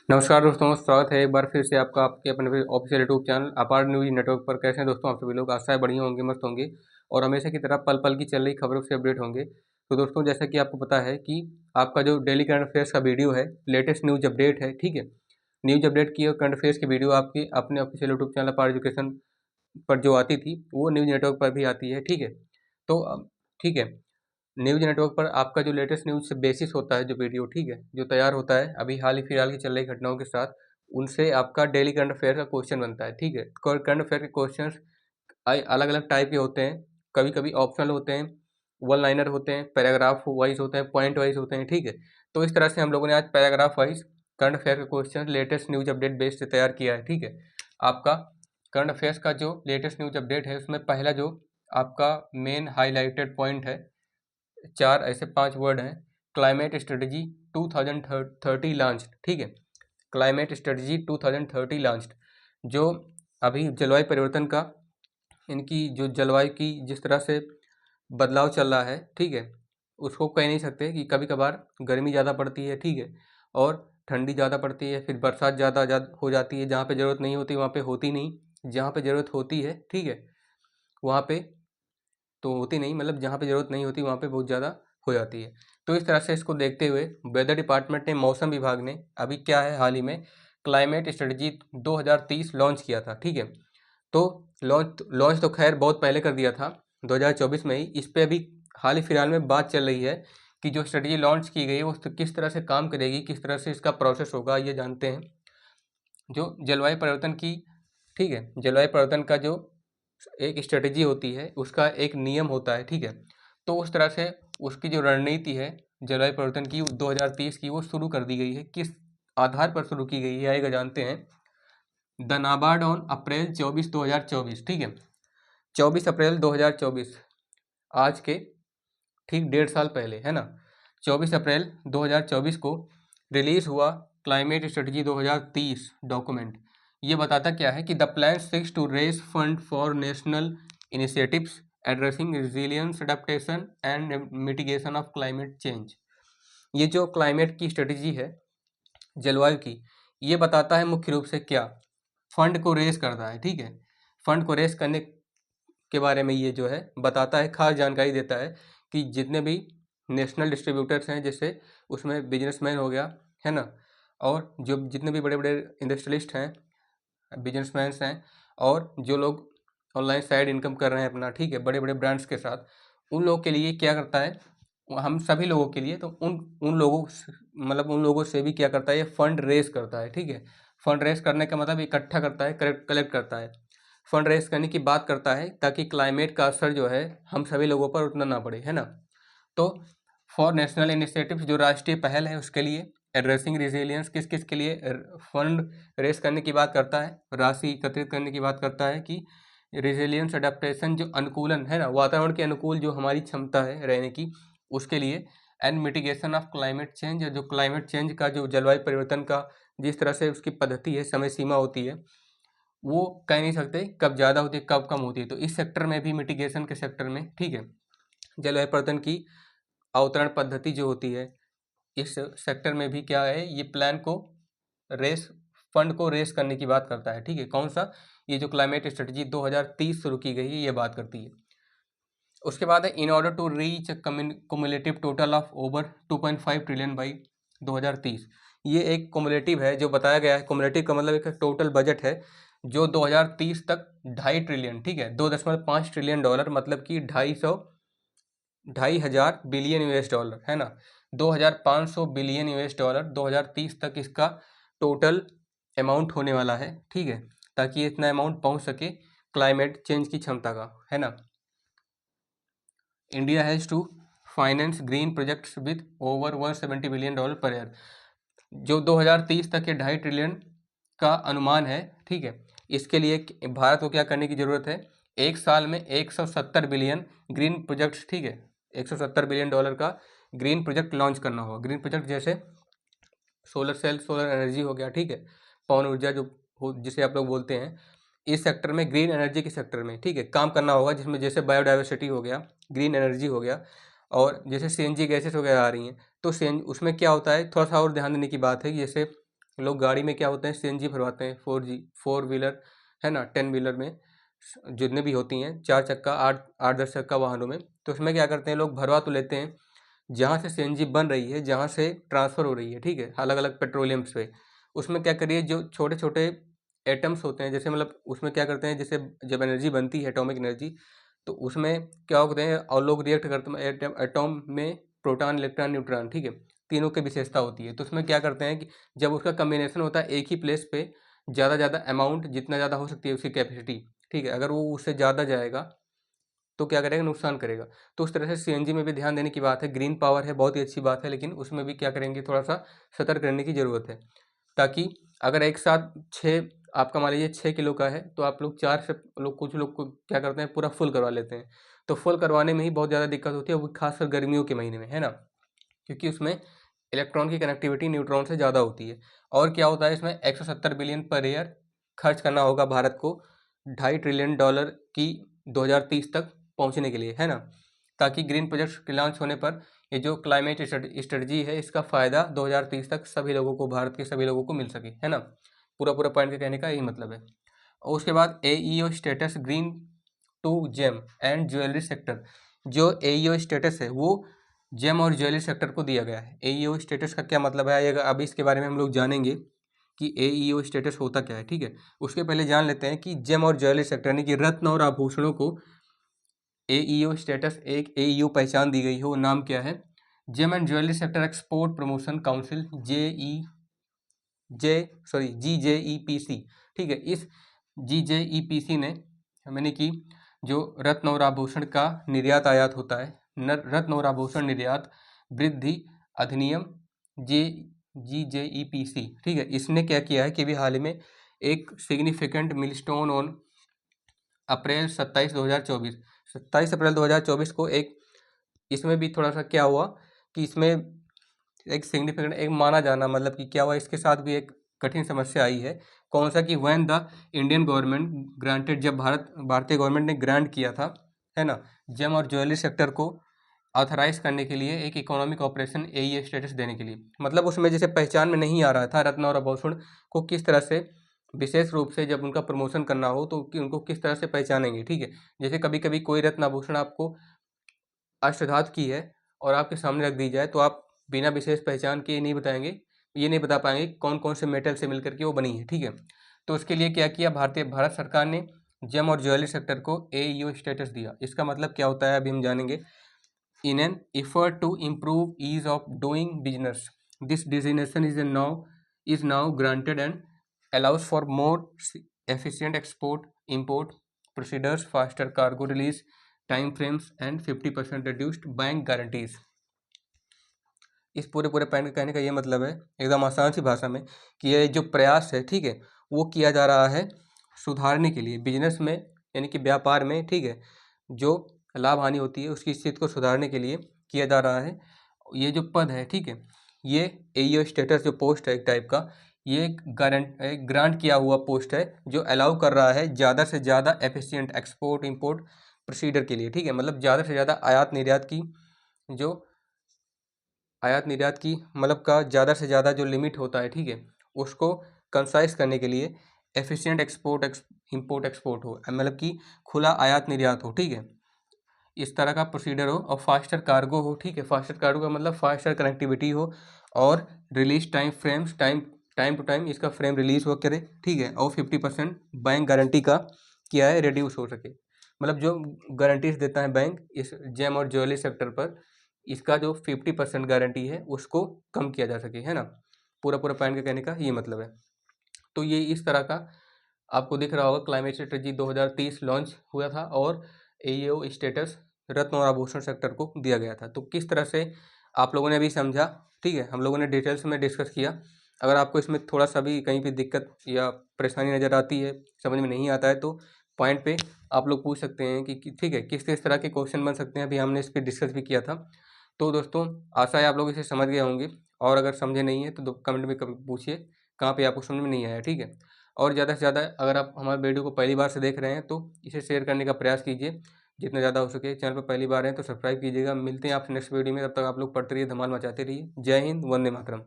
नमस्कार दोस्तों, स्वागत है एक बार फिर से आपका आपके अपने ऑफिशियल यूट्यूब चैनल अपार न्यूज नेटवर्क पर। कैसे हैं दोस्तों आप सभी लोग? आशा है बढ़िया होंगे, मस्त होंगे और हमेशा की तरह पल पल की चल रही खबरों से अपडेट होंगे। तो दोस्तों, जैसा कि आपको पता है कि आपका जो डेली करंट अफेयर्स का वीडियो है, लेटेस्ट न्यूज अपडेट है, ठीक है। न्यूज अपडेट की और करंट अफेयर्स की वीडियो आपकी अपने ऑफिशियल यूट्यूब चैनल अपार एजुकेशन पर जो आती थी, वो न्यूज नेटवर्क पर भी आती है, ठीक है। तो ठीक है, न्यूज नेटवर्क पर आपका जो लेटेस्ट न्यूज से बेसिस होता है, जो वीडियो, ठीक है, जो तैयार होता है अभी हाल ही फिलहाल की चल रही घटनाओं के साथ, उनसे आपका डेली करंट अफेयर का क्वेश्चन बनता है, ठीक है। करंट अफेयर के क्वेश्चन अलग अलग टाइप के होते हैं। कभी कभी ऑप्शनल होते हैं, वन लाइनर होते हैं, पैराग्राफ वाइज होते हैं, पॉइंट वाइज होते हैं, ठीक है। तो इस तरह से हम लोगों ने आज पैराग्राफ वाइज करंट अफेयर का question latest news update based से तैयार किया है, ठीक है। आपका करंट अफेयर्स का जो लेटेस्ट न्यूज अपडेट है, उसमें पहला जो आपका मेन हाईलाइटेड पॉइंट है, चार ऐसे पांच वर्ड हैं। क्लाइमेट स्ट्रेटजी 2030 लॉन्च, ठीक है। क्लाइमेट स्ट्रेटजी 2030 लॉन्च, जो अभी जलवायु परिवर्तन का, इनकी जो जलवायु की जिस तरह से बदलाव चल रहा है, ठीक है, उसको कह नहीं सकते कि कभी कभार गर्मी ज़्यादा पड़ती है, ठीक है, और ठंडी ज़्यादा पड़ती है, फिर बरसात ज़्यादा हो जाती है। जहाँ पे ज़रूरत नहीं होती वहाँ पे होती नहीं, जहाँ पे ज़रूरत होती है, ठीक है, वहाँ पे तो होती नहीं, मतलब जहाँ पे ज़रूरत नहीं होती वहाँ पे बहुत ज़्यादा हो जाती है। तो इस तरह से इसको देखते हुए वेदर डिपार्टमेंट ने, मौसम विभाग ने अभी क्या है, हाल ही में क्लाइमेट स्ट्रेटजी 2030 लॉन्च किया था, ठीक है। तो लॉन्च तो खैर बहुत पहले कर दिया था, 2024 में ही। इस पे अभी हाल ही फिलहाल में बात चल रही है कि जो स्ट्रेटजी लॉन्च की गई है वो किस तरह से काम करेगी, किस तरह से इसका प्रोसेस होगा, ये जानते हैं। जो जलवायु परिवर्तन की, ठीक है, जलवायु परिवर्तन का जो एक स्ट्रेटजी होती है, उसका एक नियम होता है, ठीक है। तो उस तरह से उसकी जो रणनीति है जलवायु परिवर्तन की 2030 की, वो शुरू कर दी गई है। किस आधार पर शुरू की गई है आएगा जानते हैं। द नाबार्ड ऑन अप्रैल 24 2024, ठीक है, 24 अप्रैल 2024, आज के ठीक 1.5 साल पहले, है ना। 24 अप्रैल 2024 को रिलीज हुआ क्लाइमेट स्ट्रेटजी 2030 डॉक्यूमेंट। ये बताता क्या है कि the plan seeks to raise fund for national initiatives addressing resilience, adaptation and mitigation of climate change. ये जो क्लाइमेट की स्ट्रेटजी है, जलवायु की, ये बताता है मुख्य रूप से क्या, फंड को रेज करता है, ठीक है। फंड को रेज करने के बारे में ये जो है बताता है, खास जानकारी देता है कि जितने भी नेशनल डिस्ट्रीब्यूटर्स हैं, जैसे उसमें बिजनेसमैन हो गया, है ना, और जो जितने भी बड़े बड़े इंडस्ट्रियलिस्ट हैं, बिजनेसमैन्स हैं, और जो लोग ऑनलाइन साइड इनकम कर रहे हैं अपना, ठीक है, बड़े बड़े ब्रांड्स के साथ, उन लोगों के लिए क्या करता है, हम सभी लोगों के लिए, तो उन उन लोगों मतलब उन लोगों से भी क्या करता है, ये फंड रेज करता है, ठीक है। फंड रेज करने का मतलब इकट्ठा करता है, कलेक्ट करता है, फंड रेज करने की बात करता है, ताकि क्लाइमेट का असर जो है हम सभी लोगों पर उतना ना पड़े, है ना। तो फॉर नेशनल इनिशिएटिव्स, जो राष्ट्रीय पहल है उसके लिए, एड्रेसिंग रिजिलियंस, किस किस के लिए फंड रेस करने की बात करता है, राशि एकत्रित करने की बात करता है, कि रिजिलियंस अडेप्टेशन, जो अनुकूलन है ना, वातावरण के अनुकूल जो हमारी क्षमता है रहने की, उसके लिए, and mitigation of climate change, जो क्लाइमेट चेंज का, जो जलवायु परिवर्तन का जिस तरह से उसकी पद्धति है, समय सीमा होती है, वो कह नहीं सकते कब ज़्यादा होती है कब कम होती है। तो इस सेक्टर में भी, मिटिगेशन के सेक्टर में, ठीक है, जलवायु परिवर्तन की अवतरण पद्धति जो होती है, इस सेक्टर में भी क्या है, ये प्लान को रेस, फंड को रेस करने की बात करता है, ठीक है। कौन सा, ये जो क्लाइमेट स्ट्रेटजी 2030 शुरू की गई है, ये बात करती है। उसके बाद है, in order to reach cumulative total of over 2.5 trillion by 2030। ये एक कुमुलेटिव है जो बताया गया है। कुमुलेटिव का मतलब एक टोटल बजट है जो 2030 तक 2.5 ट्रिलियन, ठीक है, 2.5 ट्रिलियन डॉलर, मतलब कि 2,500 बिलियन यूएस डॉलर, है ना। 2,500 बिलियन यूएस डॉलर 2030 तक इसका टोटल अमाउंट होने वाला है, ठीक है, ताकि इतना अमाउंट पहुंच सके क्लाइमेट चेंज की क्षमता का, है ना। India has to finance green projects with over 170 billion dollar per year. जो 2030 तक के 2.5 ट्रिलियन का अनुमान है, ठीक है, इसके लिए भारत को क्या करने की ज़रूरत है, एक साल में 170 बिलियन ग्रीन प्रोजेक्ट्स, ठीक है, 170 बिलियन डॉलर का ग्रीन प्रोजेक्ट लॉन्च करना होगा। ग्रीन प्रोजेक्ट जैसे सोलर सेल, सोलर एनर्जी हो गया, ठीक है, पवन ऊर्जा जो हो, जिसे आप लोग बोलते हैं, इस सेक्टर में, ग्रीन एनर्जी के सेक्टर में, ठीक है, काम करना होगा, जिसमें जैसे बायोडाइवर्सिटी हो गया, ग्रीन एनर्जी हो गया, और जैसे सीएनजी गैसेस वगैरह आ रही हैं, तो सीएन उसमें क्या होता है, थोड़ा सा और ध्यान देने की बात है कि जैसे लोग गाड़ी में क्या होते हैं सीएनजी भरवाते हैं, 4 व्हीलर है ना, 10 व्हीलर में जितने भी होती हैं 4 चक्का 8-10 चक्का वाहनों में, तो उसमें क्या करते हैं लोग भरवा तो लेते हैं जहाँ से सीएनजी बन रही है, जहाँ से ट्रांसफ़र हो रही है, ठीक है, अलग अलग पेट्रोलियम्स पे। उसमें क्या करिए जो छोटे छोटे एटम्स होते हैं, जैसे मतलब उसमें क्या करते हैं, जैसे जब एनर्जी बनती है एटॉमिक एनर्जी, तो उसमें क्या होते हैं और लोग रिएक्ट करते हैं एटॉम में, प्रोटॉन इलेक्ट्रॉन न्यूट्रॉन, ठीक है, तीनों की विशेषता होती है। तो उसमें क्या करते हैं कि जब उसका कम्बिनेशन होता है एक ही प्लेस पे, ज़्यादा अमाउंट जितना ज़्यादा हो सकती है उसकी कैपेसिटी, ठीक है, अगर वो उससे ज़्यादा जाएगा तो क्या करेगा, नुकसान करेगा। तो उस तरह से सीएनजी में भी ध्यान देने की बात है। ग्रीन पावर है, बहुत ही अच्छी बात है, लेकिन उसमें भी क्या करेंगे, थोड़ा सा सतर्क रहने की ज़रूरत है, ताकि अगर एक साथ 6 आपका मान लीजिए 6 किलो का है, तो आप लोग 4 से लोग, कुछ लोग को क्या करते हैं पूरा फुल करवा लेते हैं। तो फुल करवाने में ही बहुत ज़्यादा दिक्कत होती है, वो खासकर गर्मियों के महीने में, है ना, क्योंकि उसमें इलेक्ट्रॉन की कनेक्टिविटी न्यूट्रॉन से ज़्यादा होती है। और क्या होता है इसमें 170 बिलियन पर ईयर खर्च करना होगा भारत को, $2.5 ट्रिलियन की 2030 तक पहुंचने के लिए, है ना, ताकि ग्रीन प्रोजेक्ट्स के लॉन्च होने पर ये जो क्लाइमेट स्ट्रेटजी है इसका फ़ायदा 2030 तक सभी लोगों को, भारत के सभी लोगों को मिल सके, है ना। पूरा पूरा पॉइंट का कहने का यही मतलब है। और उसके बाद AEO status green to gem and jewellery sector. जो एईओ स्टेटस है वो जेम और ज्वेलरी सेक्टर को दिया गया है। एईओ स्टेटस का क्या मतलब है, ये अभी इसके बारे में हम लोग जानेंगे कि एईओ स्टेटस होता क्या है, ठीक है। उसके पहले जान लेते हैं कि जेम और ज्वेलरी सेक्टर यानी कि रत्न और आभूषणों को एईओ स्टेटस, एक एईओ पहचान दी गई है, वो नाम क्या है, gem and jewellery sector export promotion council, GJEPC, ठीक है। इस GJEPC ने मैंने कि जो रत्न और आभूषण का निर्यात आयात होता है, रत्न और आभूषण निर्यात वृद्धि अधिनियम GJEPC, ठीक है, इसने क्या किया है कि अभी हाल ही में एक सिग्निफिकेंट मिलस्टोन ऑन अप्रैल 27 अप्रैल 2024 को एक, इसमें भी थोड़ा सा क्या हुआ कि इसमें एक सिग्निफिकेंट, एक माना जाना, मतलब कि क्या हुआ इसके साथ भी एक कठिन समस्या आई है। कौन सा कि when the Indian government granted, जब भारतीय गवर्नमेंट ने ग्रांट किया था, है ना, जेम और ज्वेलरी सेक्टर को ऑथराइज करने के लिए एक इकोनॉमिक ऑपरेशन एईओ स्टेटस देने के लिए, मतलब उसमें जैसे पहचान में नहीं आ रहा था रत्न और आभूषण को किस तरह से, विशेष रूप से जब उनका प्रमोशन करना हो तो उनको किस तरह से पहचानेंगे, ठीक है। जैसे कभी कभी कोई रत्न आभूषण आपको अष्टधातु की है और आपके सामने रख दी जाए, तो आप बिना विशेष पहचान के नहीं बताएंगे, ये नहीं बता पाएंगे कौन कौन से मेटल से मिलकर के वो बनी है, ठीक है। तो उसके लिए क्या किया, भारत सरकार ने जेम और ज्वेलरी सेक्टर को एईओ स्टेटस दिया। इसका मतलब क्या होता है अभी हम जानेंगे। In an effort to improve ease of doing business, this designation is now granted and allows for more efficient export import procedures, faster cargo release time frames and 50% reduced bank guarantees। इस पूरे पूरे point का कहने का ये मतलब है एकदम आसान सी भाषा में कि ये जो प्रयास है, ठीक है, वो किया जा रहा है सुधारने के लिए बिजनेस में, यानी कि व्यापार में, ठीक है, जो लाभ हानि होती है उसकी स्थिति को सुधारने के लिए किया जा रहा है। ये जो पद है, ठीक है, ये एईओ स्टेटस जो पोस्ट है एक टाइप का, ये एक ग्रांट किया हुआ पोस्ट है जो अलाउ कर रहा है ज़्यादा से ज़्यादा एफिशिएंट एक्सपोर्ट इंपोर्ट प्रोसीडर के लिए, ठीक है, मतलब ज़्यादा से ज़्यादा जो आयात निर्यात की मतलब का ज़्यादा से ज़्यादा जो लिमिट होता है, ठीक है, उसको कंसाइज करने के लिए एफिशिएंट इंपोर्ट एक्सपोर्ट हो, मतलब कि खुला आयात निर्यात हो, ठीक है, इस तरह का प्रोसीडर हो, और फास्टर कार्गो हो, ठीक है, फास्टर कार्गो का मतलब फास्टर कनेक्टिविटी हो, और release time frames, time to time इसका फ्रेम रिलीज हो करे, ठीक है, और 50% बैंक गारंटी का क्या है रेड्यूस हो सके, मतलब जो गारंटीज देता है बैंक इस जेम और ज्वेलरी सेक्टर पर, इसका जो 50% गारंटी है उसको कम किया जा सके, है ना। पूरा पूरा पॉइंट का कहने का ये मतलब है। तो ये इस तरह का आपको दिख रहा होगा क्लाइमेट स्ट्रेटजी 2030 लॉन्च हुआ था और एईओ स्टेटस रत्न और आभूषण सेक्टर को दिया गया था। तो किस तरह से आप लोगों ने अभी समझा, ठीक है, हम लोगों ने डिटेल्स में डिस्कस किया। अगर आपको इसमें थोड़ा सा भी कहीं भी दिक्कत या परेशानी नज़र आती है, समझ में नहीं आता है, तो पॉइंट पे आप लोग पूछ सकते हैं कि ठीक है किस किस तरह के क्वेश्चन बन सकते हैं। अभी हमने इस पर डिस्कस भी किया था। तो दोस्तों आशा है आप लोग इसे समझ गए होंगे, और अगर समझे नहीं है तो कमेंट में पूछिए कहाँ पे आपको समझ में नहीं आया, ठीक है। और ज़्यादा से ज़्यादा अगर आप हमारे वीडियो को पहली बार से देख रहे हैं तो इसे शेयर करने का प्रयास कीजिए जितना ज़्यादा हो सके। चैनल पर पहली बार हैं तो सब्सक्राइब कीजिएगा। मिलते हैं आपसे नेक्स्ट वीडियो में, तब तक आप लोग पढ़ते रहिए, धमाल मचाते रहिए। जय हिंद, वंदे मातरम।